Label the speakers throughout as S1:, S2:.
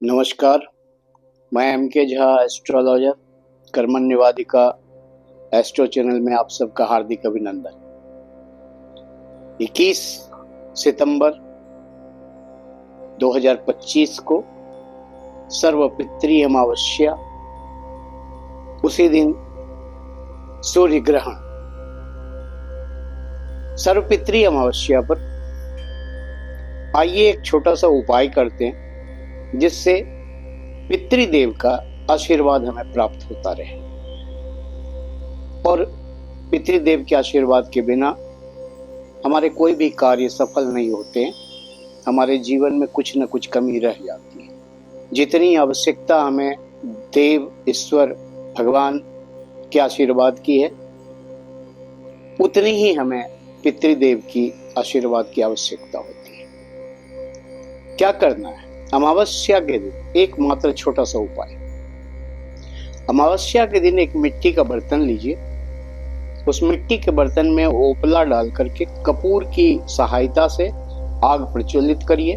S1: नमस्कार। मैं M K Jha, astrologer, कर्मन निवादिका एस्ट्रो चैनल में आप सबका हार्दिक अभिनंदन। 21 सितंबर 2025 को सर्वपितृ अमावस्या, उसी दिन सूर्य ग्रहण। सर्वपितृ अमावस्या पर आइए एक छोटा सा उपाय करते हैं जिससे पितृदेव का आशीर्वाद हमें प्राप्त होता रहे। और पितृदेव के आशीर्वाद के बिना हमारे कोई भी कार्य सफल नहीं होते हैं। हमारे जीवन में कुछ न कुछ कमी रह जाती है। जितनी आवश्यकता हमें देव, ईश्वर, भगवान के आशीर्वाद की है, उतनी ही हमें पितृदेव की आशीर्वाद की आवश्यकता होती है। क्या करना है? अमावस्या के दिन एकमात्र छोटा सा उपाय। अमावस्या के दिन एक मिट्टी का बर्तन लीजिए। उस मिट्टी के बर्तन में ओपला डाल करके कपूर की सहायता से आग प्रज्वलित करिए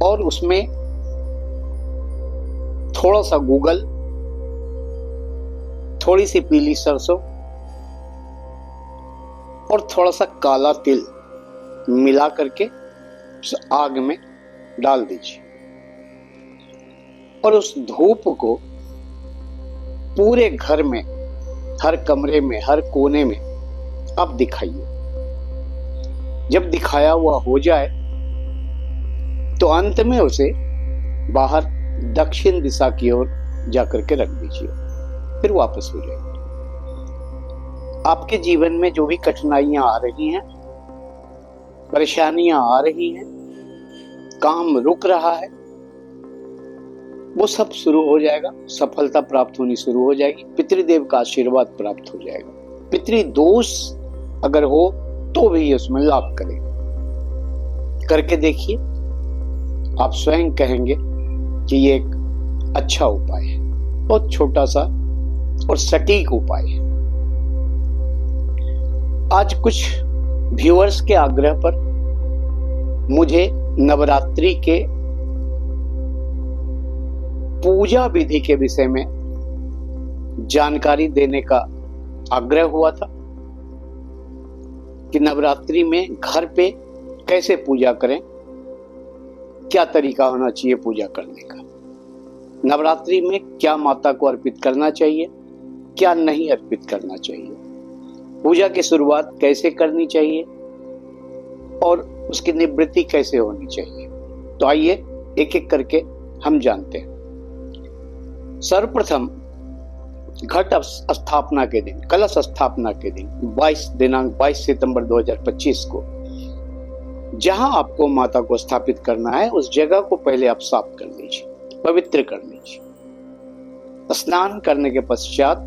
S1: और उसमें थोड़ा सा गूगल, थोड़ी सी पीली सरसों और थोड़ा सा काला तिल मिला करके उस आग में डाल दीजिए और उस धूप को पूरे घर में, हर कमरे में, हर कोने में आप दिखाइए। जब दिखाया हुआ हो जाए तो अंत में उसे बाहर दक्षिण दिशा की ओर जाकर के रख दीजिए, फिर वापस हो जाएगी। आपके जीवन में जो भी कठिनाइयां आ रही हैं, परेशानियां आ रही हैं, काम रुक रहा है, वो सब शुरू हो जाएगा। सफलता प्राप्त होनी शुरू हो जाएगी। पितृदेव का आशीर्वाद प्राप्त हो जाएगा। पितृदोष अगर हो तो भी उसमें लाभ करेगा। करके देखिए, आप स्वयं कहेंगे कि ये एक अच्छा उपाय है। बहुत छोटा सा और सटीक उपाय है। आज कुछ व्यूअर्स के आग्रह पर मुझे नवरात्रि के पूजा विधि के विषय में जानकारी देने का आग्रह हुआ था कि नवरात्रि में घर पे कैसे पूजा करें, क्या तरीका होना चाहिए पूजा करने का, नवरात्रि में क्या माता को अर्पित करना चाहिए, क्या नहीं अर्पित करना चाहिए, पूजा की शुरुआत कैसे करनी चाहिए और उसकी निवृत्ति कैसे होनी चाहिए। तो आइए एक एक करके हम जानते हैं। सर्वप्रथम घट स्थापना के दिन, कलश स्थापना के दिन दिनांक 22 सितंबर 2025 को जहां आपको माता को स्थापित करना है, उस जगह को पहले आप साफ कर लीजिए, पवित्र कर लीजिए। स्नान करने के पश्चात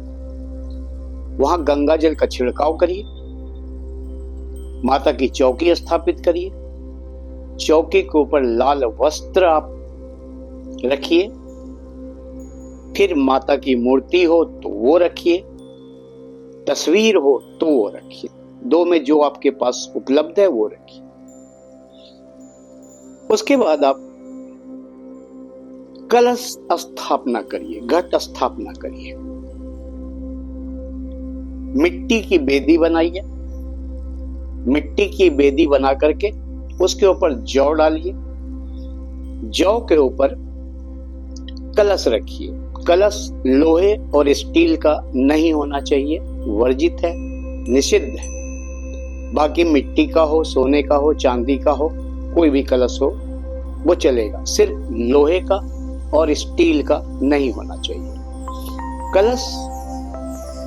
S1: वहां गंगा जल का छिड़काव करिए। माता की चौकी स्थापित करिए। चौकी के ऊपर लाल वस्त्र आप रखिए। फिर माता की मूर्ति हो तो वो रखिए, तस्वीर हो तो वो रखिए। दो में जो आपके पास उपलब्ध है वो रखिए। उसके बाद आप कलश स्थापना करिए, घट स्थापना करिए। मिट्टी की बेदी बनाइए। मिट्टी की बेदी बना करके उसके ऊपर जौ डालिए। जौ के ऊपर कलश रखिए। कलश लोहे और स्टील का नहीं होना चाहिए, वर्जित है, निषिद्ध है। बाकी मिट्टी का हो, सोने का हो, चांदी का हो, कोई भी कलश हो वो चलेगा। सिर्फ लोहे का और स्टील का नहीं होना चाहिए। कलश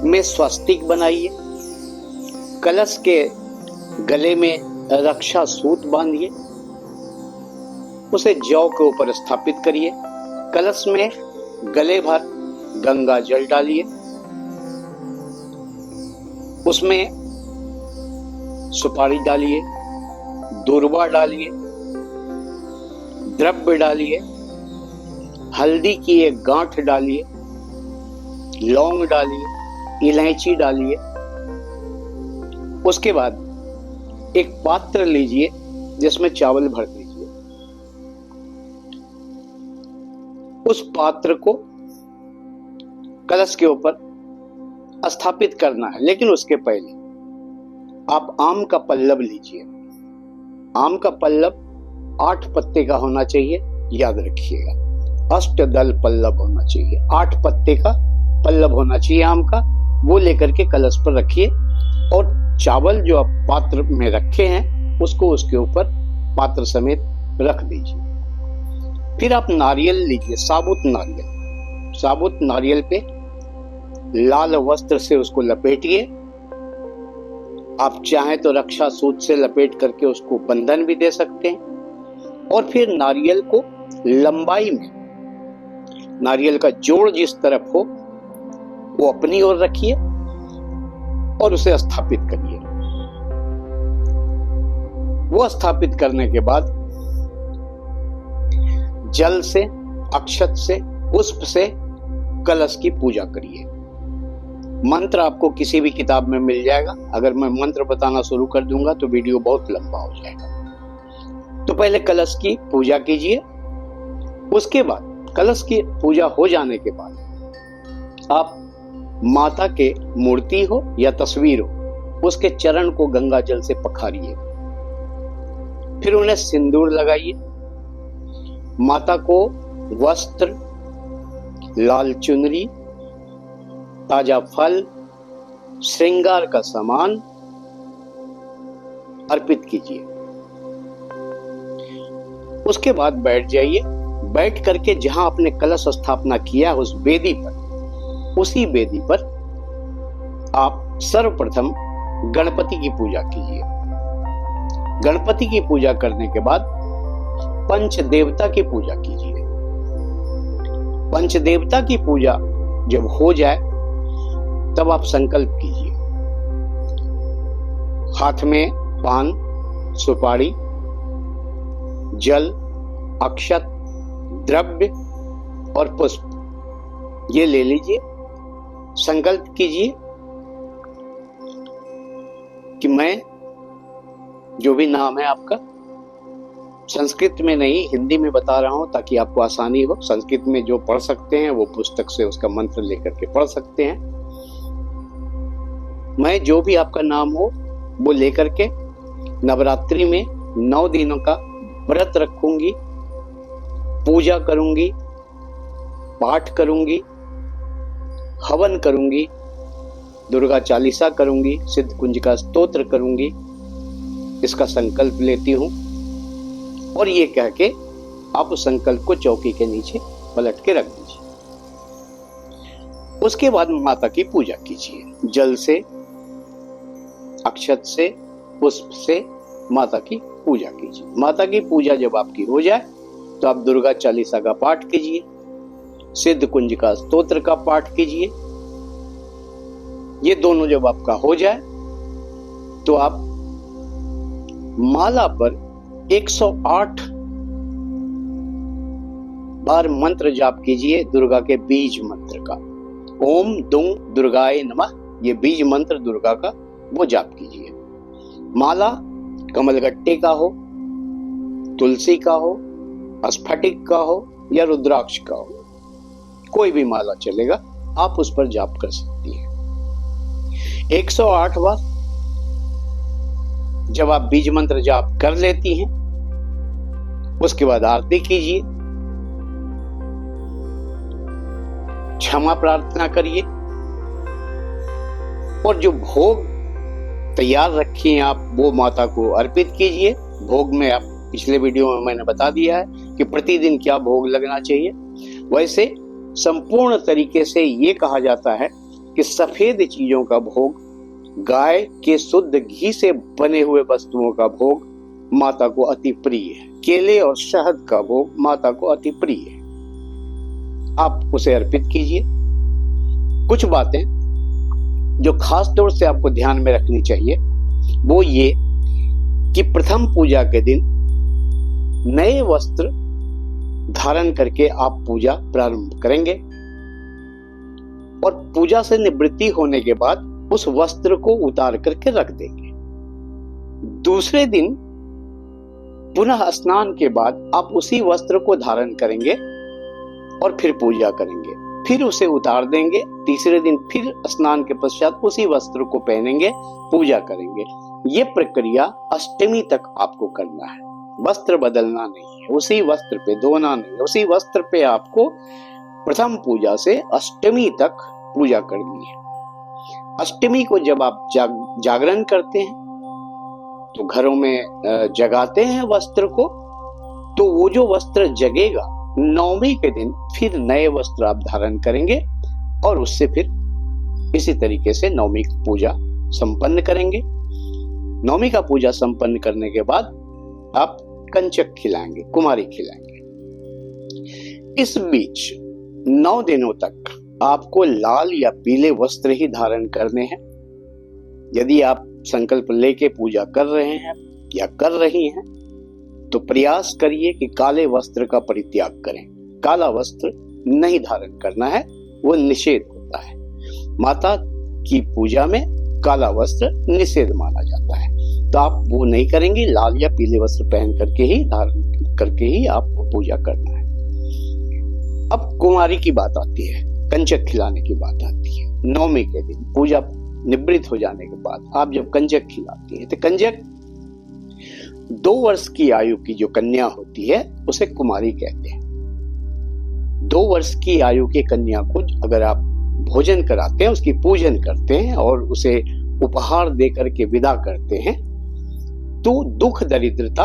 S1: में स्वस्तिक बनाइए। कलश के गले में रक्षा सूत बांधिए। उसे जौ के ऊपर स्थापित करिए। कलश में गले भर गंगा जल डालिए। उसमें सुपारी डालिए, दूर्वा डालिए, द्रव्य डालिए, हल्दी की एक गांठ डालिए, लौंग डालिए, इलायची डालिए। उसके बाद एक पात्र लीजिए जिसमें चावल भर दीजिए। उस पात्र को कलश के ऊपर स्थापित करना है। लेकिन उसके पहले आप आम का पल्लव लीजिए। आम का पल्लव 8 पत्ते का होना चाहिए, याद रखिएगा। अष्टदल पल्लव होना चाहिए, 8 पत्ते का पल्लव होना चाहिए आम का। वो लेकर के कलश पर रखिए और चावल जो आप पात्र में रखे हैं उसको उसके ऊपर पात्र समेत रख दीजिए। फिर आप नारियल लीजिए, साबुत नारियल। साबुत नारियल पे लाल वस्त्र से उसको लपेटिए। आप चाहें तो रक्षा सूत से लपेट करके उसको बंधन भी दे सकते हैं। और फिर नारियल को लंबाई में, नारियल का जोड़ जिस तरफ हो वो अपनी ओर रखिए और उसे स्थापित करिए। वो स्थापित करने के बाद जल से, अक्षत से, पुष्प से कलश की पूजा करिए। मंत्र आपको किसी भी किताब में मिल जाएगा। अगर मैं मंत्र बताना शुरू कर दूंगा तो वीडियो बहुत लंबा हो जाएगा। तो पहले कलश की पूजा कीजिए। उसके बाद कलश की पूजा हो जाने के बाद आप माता के मूर्ति हो या तस्वीर हो, उसके चरण को गंगा जल से पखारिए। फिर उन्हें सिंदूर लगाइए। माता को वस्त्र, लाल चुनरी, ताजा फल, श्रृंगार का सामान अर्पित कीजिए। उसके बाद बैठ जाइए। बैठ करके जहां आपने कलश स्थापना किया उस वेदी पर, उसी वेदी पर आप सर्वप्रथम गणपति की पूजा कीजिए। गणपति की पूजा करने के बाद पंच देवता की पूजा कीजिए। पंच देवता की पूजा जब हो जाए तब आप संकल्प कीजिए। हाथ में पान, सुपारी, जल, अक्षत, द्रव्य और पुष्प ये ले लीजिए। संकल्प कीजिए कि मैं, जो भी नाम है आपका, संस्कृत में नहीं हिंदी में बता रहा हूं ताकि आपको आसानी हो। संस्कृत में जो पढ़ सकते हैं वो पुस्तक से उसका मंत्र लेकर के पढ़ सकते हैं। मैं जो भी आपका नाम हो वो लेकर के नवरात्रि में 9 दिनों का व्रत रखूंगी, पूजा करूंगी, पाठ करूंगी, हवन करूंगी, दुर्गा चालीसा करूंगी, सिद्ध कुंज का स्तोत्र करूंगी। इसका संकल्प लेती हूं और ये कह के आप उस संकल्प को चौकी के नीचे पलट के रख दीजिए। उसके बाद माता की पूजा कीजिए। जल से, अक्षत से, पुष्प से माता की पूजा कीजिए। माता की पूजा जब आपकी हो जाए तो आप दुर्गा चालीसा का पाठ कीजिए, सिद्ध कुंज का स्तोत्र का पाठ कीजिए। ये दोनों जब आपका हो जाए तो आप माला पर 108 बार मंत्र जाप कीजिए, दुर्गा के बीज मंत्र का। ओम दुंग दुर्गाय नमः, ये बीज मंत्र दुर्गा का, वो जाप कीजिए। माला कमलगट्टे का हो, तुलसी का हो, स्फटिक का हो या रुद्राक्ष का हो, कोई भी माला चलेगा, आप उस पर जाप कर सकती हैं। 108 बार जब आप बीज मंत्र जाप कर लेती हैं, उसके बाद आरती कीजिए, क्षमा प्रार्थना करिए और जो भोग तैयार रखी हैं आप वो माता को अर्पित कीजिए। भोग में आप पिछले वीडियो में मैंने बता दिया है कि प्रतिदिन क्या भोग लगना चाहिए। वैसे संपूर्ण तरीके से ये कहा जाता है कि सफेद चीजों का भोग, गाय के शुद्ध घी से बने हुए वस्तुओं का भोग माता को अति प्रिय है। केले और शहद का भोग माता को अति प्रिय है, आप उसे अर्पित कीजिए। कुछ बातें जो खास तौर से आपको ध्यान में रखनी चाहिए वो ये कि प्रथम पूजा के दिन नए वस्त्र धारण करके आप पूजा प्रारंभ करेंगे और पूजा से निवृत्ति होने के बाद उस वस्त्र को उतार करके रख देंगे। दूसरे दिन पुनः स्नान के बाद आप उसी वस्त्र को धारण करेंगे और फिर पूजा करेंगे, फिर उसे उतार देंगे, तीसरे दिन फिर स्नान के पश्चात उसी वस्त्र को पहनेंगे, पूजा करेंगे। ये प्रक्रिया अष्टमी तक आपको करना है, वस्त्र बदलना नहीं है, उसी वस्त्र पे धोना नहीं है, उसी वस्त्र पे आपको प्रथम पूजा से अष्टमी तक पूजा करनी है। अष्टमी को जब आप जागरण करते हैं तो घरों में जगाते हैं वस्त्र को, तो वो जो वस्त्र जगेगा नवमी के दिन फिर नए वस्त्र आप धारण करेंगे और उससे फिर इसी तरीके से नवमी की पूजा संपन्न करेंगे। नवमी का पूजा संपन्न करने के बाद आप कंचक खिलाएंगे, कुमारी खिलाएंगे। इस बीच 9 दिनों तक आपको लाल या पीले वस्त्र ही धारण करने हैं। यदि आप संकल्प लेके पूजा कर रहे हैं या कर रही हैं तो प्रयास करिए कि काले वस्त्र का परित्याग करें। काला वस्त्र नहीं धारण करना है, वो निषेध होता है। माता की पूजा में काला वस्त्र निषेध माना जाता है, तो आप वो नहीं करेंगे। लाल या पीले वस्त्र पहन करके ही, धारण करके ही आपको पूजा करना है। अब कुमारी की बात आती है, कंचक खिलाने की बात आती है। नवमी के दिन पूजा निवृत्त हो जाने के बाद आप जब कंचक खिलाती है तो कंचक 2 वर्ष की आयु की जो कन्या होती है उसे कुमारी कहते हैं। 2 वर्ष की आयु की कन्या को अगर आप भोजन कराते हैं, उसकी पूजन करते हैं और उसे उपहार देकर के विदा करते हैं तो दुख दरिद्रता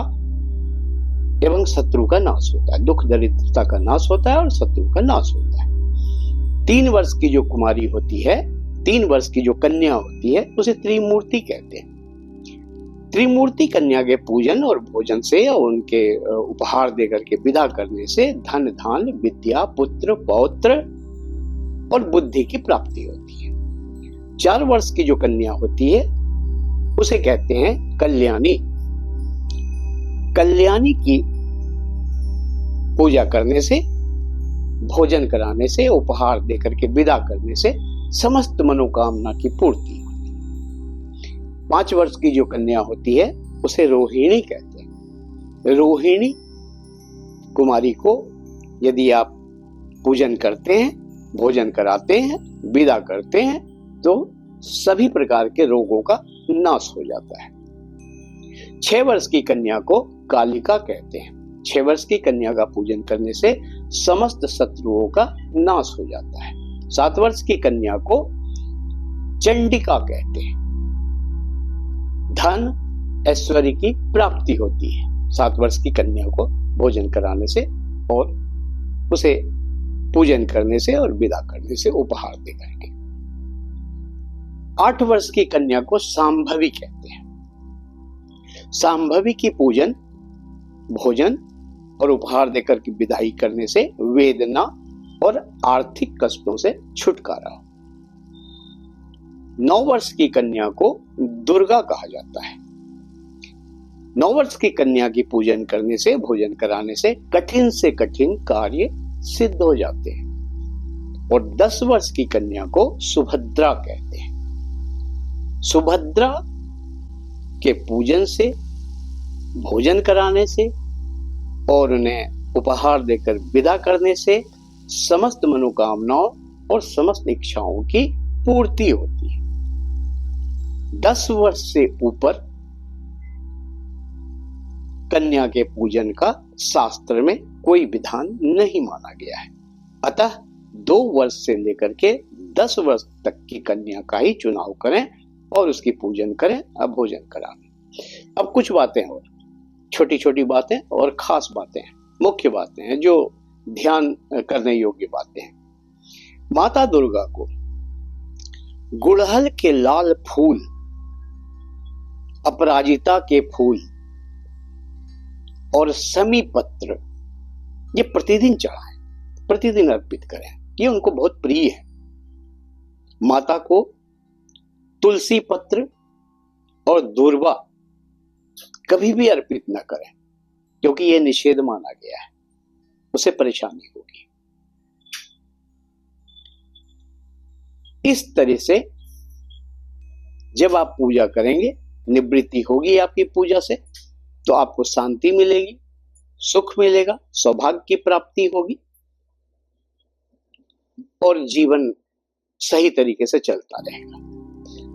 S1: एवं शत्रु का नाश होता है। दुख दरिद्रता का नाश होता है और शत्रु का नाश होता है। 3 वर्ष की जो कुमारी होती है, 3 वर्ष की जो कन्या होती है उसे त्रिमूर्ति कहते हैं। त्रिमूर्ति कन्या के पूजन और भोजन से और उनके उपहार देकर के विदा करने से धन धान विद्या पुत्र पौत्र और बुद्धि की प्राप्ति होती है। 4 वर्ष की जो कन्या होती है उसे कहते हैं कल्याणी। कल्याणी की पूजा करने से, भोजन कराने से, उपहार देकर के विदा करने से समस्त मनोकामना की पूर्ति होती है। 5 वर्ष की जो कन्या होती है उसे रोहिणी कहते हैं। रोहिणी कुमारी को यदि आप पूजन करते हैं, भोजन कराते हैं, विदा करते हैं तो सभी प्रकार के रोगों का नाश हो जाता है। 6 वर्ष की कन्या को कालिका कहते हैं। 6 वर्ष की कन्या का पूजन करने से समस्त शत्रुओं का नाश हो जाता है। 7 वर्ष की कन्या को चंडिका कहते हैं। धन ऐश्वर्य की प्राप्ति होती है 7 वर्ष की कन्या को भोजन कराने से और उसे पूजन करने से और विदा करने से, उपहार देकर के। 8 वर्ष की कन्या को सांभवी कहते हैं। सांभवी की पूजन, भोजन और उपहार देकर की विदाई करने से वेदना और आर्थिक कष्टों से छुटकारा। 9 वर्ष की कन्या को दुर्गा कहा जाता है। 9 वर्ष की कन्या की पूजन करने से, भोजन कराने से कठिन से कठिन कार्य सिद्ध हो जाते हैं। और 10 वर्ष की कन्या को सुभद्रा कहते हैं। सुभद्रा के पूजन से, भोजन कराने से और उन्हें उपहार देकर विदा करने से समस्त मनोकामनाओं और समस्त इच्छाओं की पूर्ति होती है। 10 वर्ष से ऊपर कन्या के पूजन का शास्त्र में कोई विधान नहीं माना गया है। अतः 2 वर्ष से लेकर के 10 वर्ष तक की कन्या का ही चुनाव करें और उसकी पूजन करें, अब भोजन कराएं। अब कुछ बातें और छोटी छोटी बातें और खास बातें हैं, मुख्य बातें हैं जो ध्यान करने योग्य बातें हैं। माता दुर्गा को गुड़हल के लाल फूल, अपराजिता के फूल और समी पत्र ये प्रतिदिन चढ़ाएं, प्रतिदिन अर्पित करें, ये उनको बहुत प्रिय है। माता को तुलसी पत्र और दूर्वा कभी भी अर्पित न करें क्योंकि यह निषेध माना गया है, उसे परेशानी होगी। इस तरह से जब आप पूजा करेंगे, निवृत्ति होगी आपकी पूजा से, तो आपको शांति मिलेगी, सुख मिलेगा, सौभाग्य की प्राप्ति होगी। और जीवन सही तरीके से चलता रहेगा।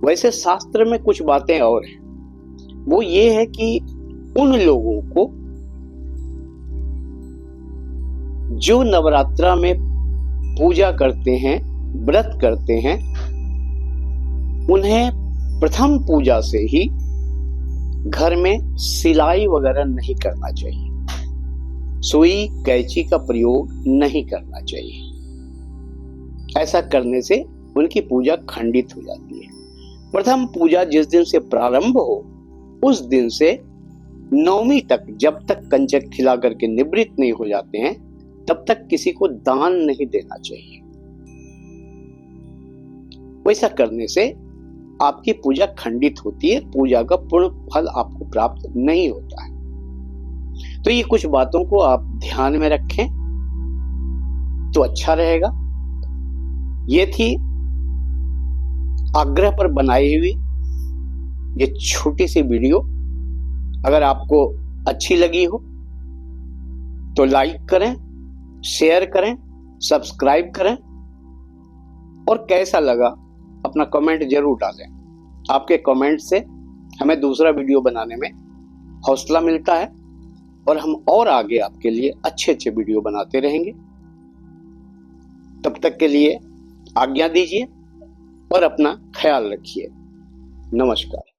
S1: वैसे शास्त्र में कुछ बातें और हैं, वो ये है कि उन लोगों को जो नवरात्रा में पूजा करते हैं, व्रत करते हैं, उन्हें प्रथम पूजा से ही घर में सिलाई वगैरह नहीं करना चाहिए, सुई कैंची का प्रयोग नहीं करना चाहिए। ऐसा करने से उनकी पूजा खंडित हो जाती है। प्रथम पूजा जिस दिन से प्रारंभ हो उस दिन से नवमी तक, जब तक कंचक खिला करके निवृत्त नहीं हो जाते हैं, तब तक किसी को दान नहीं देना चाहिए। वैसा करने से आपकी पूजा खंडित होती है, पूजा का पूर्ण फल आपको प्राप्त नहीं होता है। तो ये कुछ बातों को आप ध्यान में रखें तो अच्छा रहेगा। ये थी आग्रह पर बनाई हुई ये छोटी सी वीडियो। अगर आपको अच्छी लगी हो तो लाइक करें, शेयर करें, सब्सक्राइब करें और कैसा लगा अपना कमेंट जरूर डालें। आपके कमेंट से हमें दूसरा वीडियो बनाने में हौसला मिलता है और हम और आगे आपके लिए अच्छे अच्छे वीडियो बनाते रहेंगे। तब तक के लिए आज्ञा दीजिए और अपना ख्याल रखिए। नमस्कार।